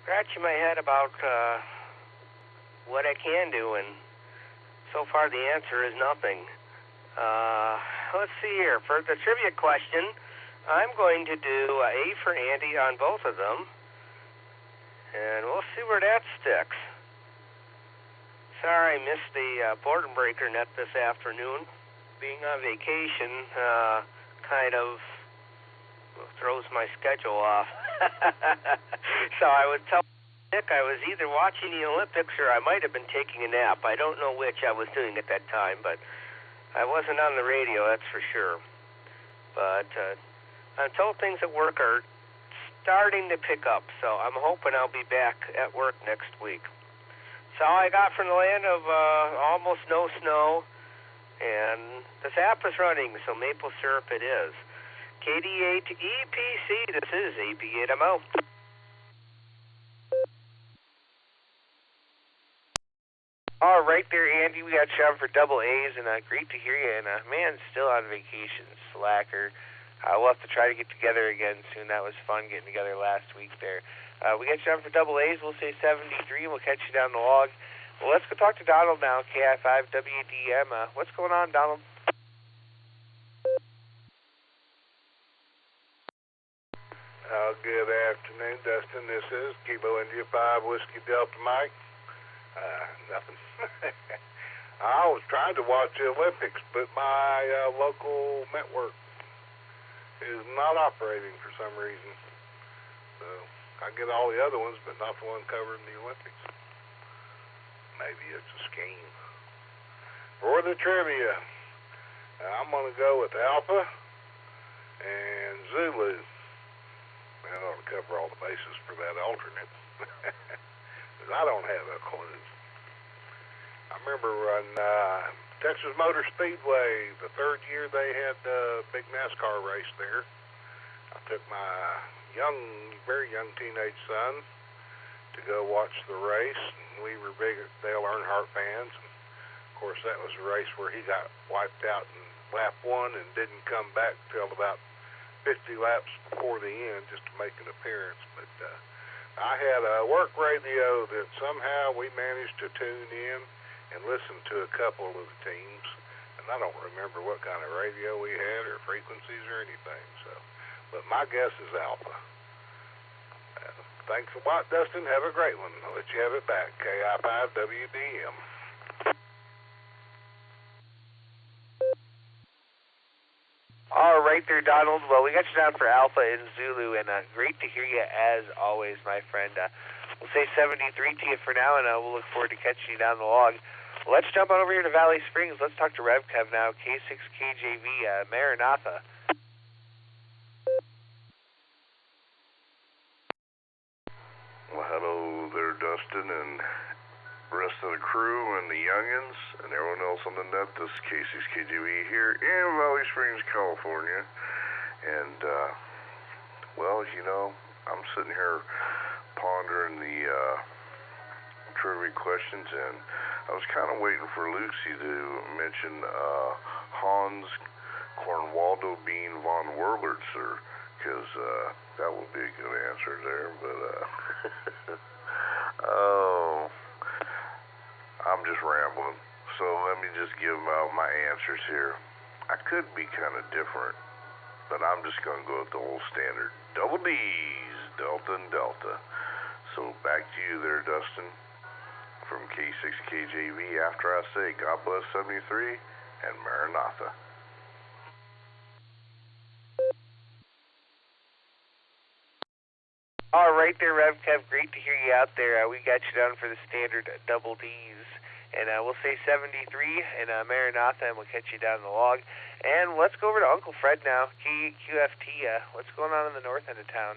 scratching my head about what I can do, and so far the answer is nothing. Let's see here. For the trivia question, I'm going to do A for Andy on both of them, and we'll see where that sticks. Sorry I missed the board and breaker net this afternoon. Being on vacation kind of throws my schedule off. So I would tell Nick I was either watching the Olympics or I might have been taking a nap. I don't know which I was doing at that time, but I wasn't on the radio, that's for sure. But until things at work are starting to pick up, so I'm hoping I'll be back at work next week. That's all I got from the land of almost no snow, and this app is running, so maple syrup it is. KD8 EPC, this is AP8MO. All right there, Andy, we got you on for double A's, and great to hear you, and man, still on vacation, slacker. We'll have to try to get together again soon. That was fun getting together last week there. We got you on for double A's. We'll say 73, and we'll catch you down the log. Well, let's go talk to Donald now, KI5 WDM. What's going on, Donald? Good afternoon, Dustin. This is Kilo India 5 Whiskey Delta Mike. Nothing. I was trying to watch the Olympics, but my local network is not operating for some reason. So I get all the other ones, but not the one covering the Olympics. Maybe it's a scheme. For the trivia, I'm going to go with Alpha and Zulu. I ought to cover all the bases for that alternate. Because I don't have a clue. I remember when Texas Motor Speedway, the third year they had the big NASCAR race there, I took my very young teenage son to go watch the race, and we were big Dale Earnhardt fans. And of course, that was a race where he got wiped out in lap 1 and didn't come back till about 50 laps before the end just to make an appearance. But I had a work radio that somehow we managed to tune in and listen to a couple of the teams. And I don't remember what kind of radio we had or frequencies or anything. So, but my guess is Alpha. Thanks a lot, Dustin. Have a great one. I'll let you have it back. KI5WDM. All right there, Donald. Well, we got you down for Alpha and Zulu, and great to hear you as always, my friend. We'll say 73 to you for now, and we'll look forward to catching you down the log. Well, let's jump on over here to Valley Springs. Let's talk to RevKev now, K6KJV, Maranatha. Well, hello there, Dustin, and rest of the crew and the youngins and everyone else on the net. This is K6KJV here in Valley Springs, California. And, well, you know, I'm sitting here pondering the trivia questions, and I was kind of waiting for Lucy to mention Hans Kornwaldo Bean von Wurlitzer, because that would be a good answer there, but oh, I'm just rambling. So let me just give out my answers here. I could be kind of different, but I'm just going to go with the old standard. Double D's, Delta and Delta. So back to you there, Dustin, from K6KJV, after I say God bless 73 and Maranatha. All right there, RevKev. Great to hear you out there. We got you down for the standard double D's. And we'll say 73 in Maranatha, and we'll catch you down the log. And let's go over to Uncle Fred now, QFT. What's going on in the north end of town?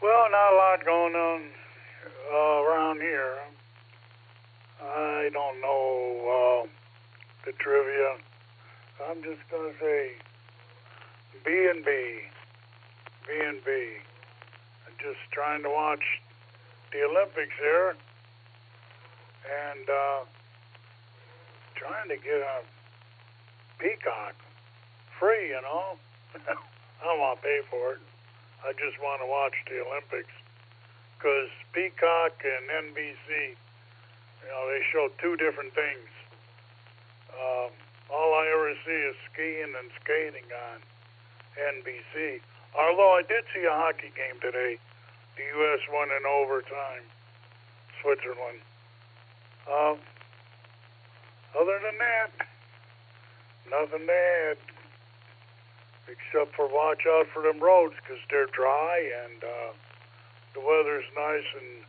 Well, not a lot going on around here. I don't know the trivia. I'm just going to say B&B. B&B. I'm just trying to watch the Olympics here and trying to get a Peacock free, you know. I don't want to pay for it. I just want to watch the Olympics because Peacock and NBC, you know, they show two different things. All I ever see is skiing and skating on NBC. Although I did see a hockey game today. The U.S. won in overtime. Switzerland. Other than that, nothing to add. Except for watch out for them roads because they're dry and the weather's nice, and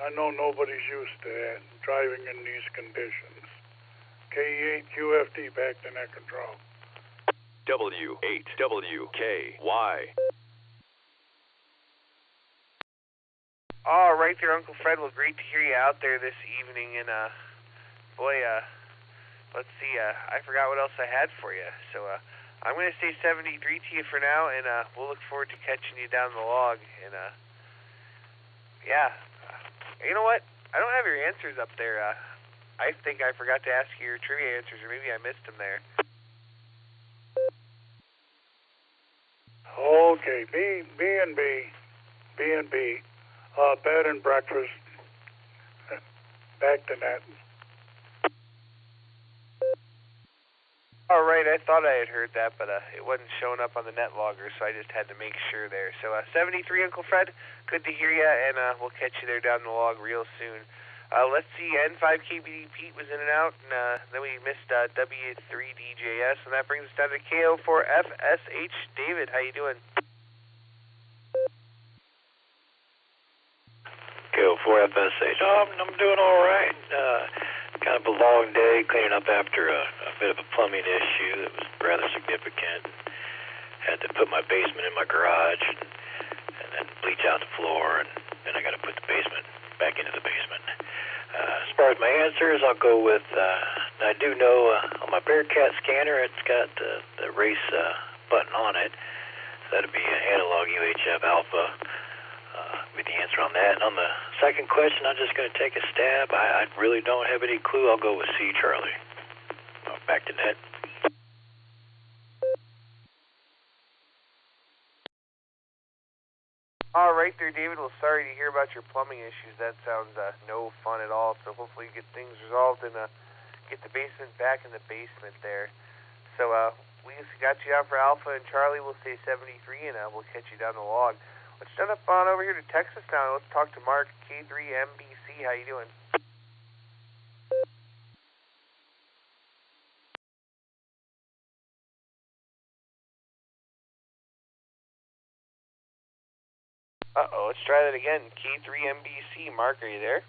I know nobody's used to that, driving in these conditions. K8QFT back to net control. W8WKY. All right there, Uncle Fred. Well, great to hear you out there this evening. And, boy, let's see. I forgot what else I had for you. So, I'm going to say 73 to you for now, and we'll look forward to catching you down the log. And, yeah. You know what? I don't have your answers up there. I think I forgot to ask you your trivia answers, or maybe I missed them there. Okay, B&B. Bed and breakfast. Back to net. All right, I thought I had heard that, but it wasn't showing up on the net logger, so I just had to make sure there. So 73, Uncle Fred, good to hear you, and we'll catch you there down the log real soon. Let's see, N5KBD Pete was in and out, and then we missed W3DJS, and that brings us down to KO4FSH. David, how you doing? KO4FSH. Oh, I'm doing all right. Kind of a long day cleaning up after a bit of a plumbing issue that was rather significant. Had to put my basement in my garage and then bleach out the floor, and then I got to put the basement back into the basement. As far as my answers, I'll go with, I do know on my Bearcat scanner it's got the race button on it. So that'd be an analog UHF alpha. With the answer on that. And on the second question, I'm just going to take a stab. I really don't have any clue. I'll go with C, Charlie. Back to net. All right there, David. Well, sorry to hear about your plumbing issues. That sounds no fun at all. So hopefully you get things resolved and get the basement back in the basement there. So we just got you out for Alpha and Charlie. We'll say 73, and we'll catch you down the log. Let's jump up on over here to Texas now. Let's talk to Mark, K3MBC. How you doing? Uh-oh, let's try that again. K3MBC. Mark, are you there?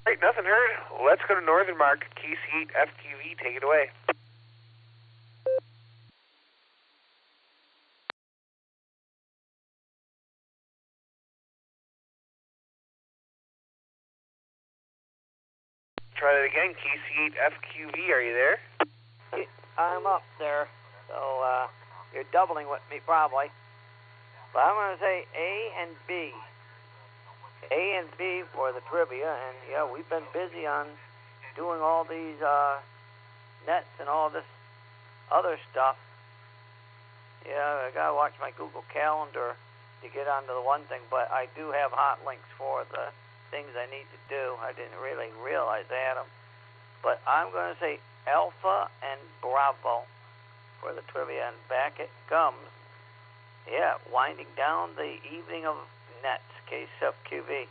Right, nothing heard. Let's go to Northern Mark, KC8FQV. Take it away. Try that again. KC8FQV. Are you there? I'm up there, so you're doubling with me probably. But I'm going to say A and B. A and B for the trivia, and yeah, we've been busy on doing all these nets and all this other stuff. Yeah, I gotta watch my Google Calendar to get onto the one thing, but I do have hot links for the things I need to do. I didn't really realize I had them. But I'm going to say Alpha and Bravo for the trivia, and back it comes. Yeah, winding down the evening of nets, KSFQV.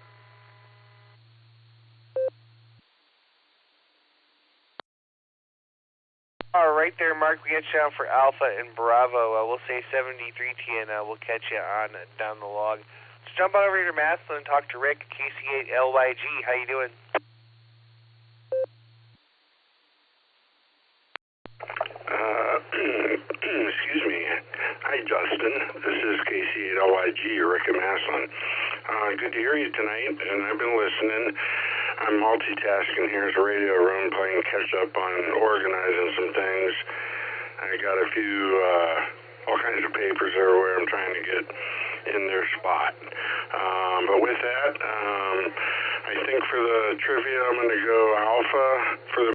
All right there, Mark. We got you down for Alpha and Bravo. We'll say 73 to you, and we'll catch you on down the log. Let's jump on over here to Maslin and talk to Rick, KC8LYG. How you doing? Hi, Dustin. This is KC8LYG, Rick Maslin. Good to hear you tonight, and I've been listening. I'm multitasking here as a radio room, playing catch-up on organizing some things. I got a few, all kinds of papers everywhere I'm trying to get in their spot. But with that, I think for the trivia, I'm going to go alpha for the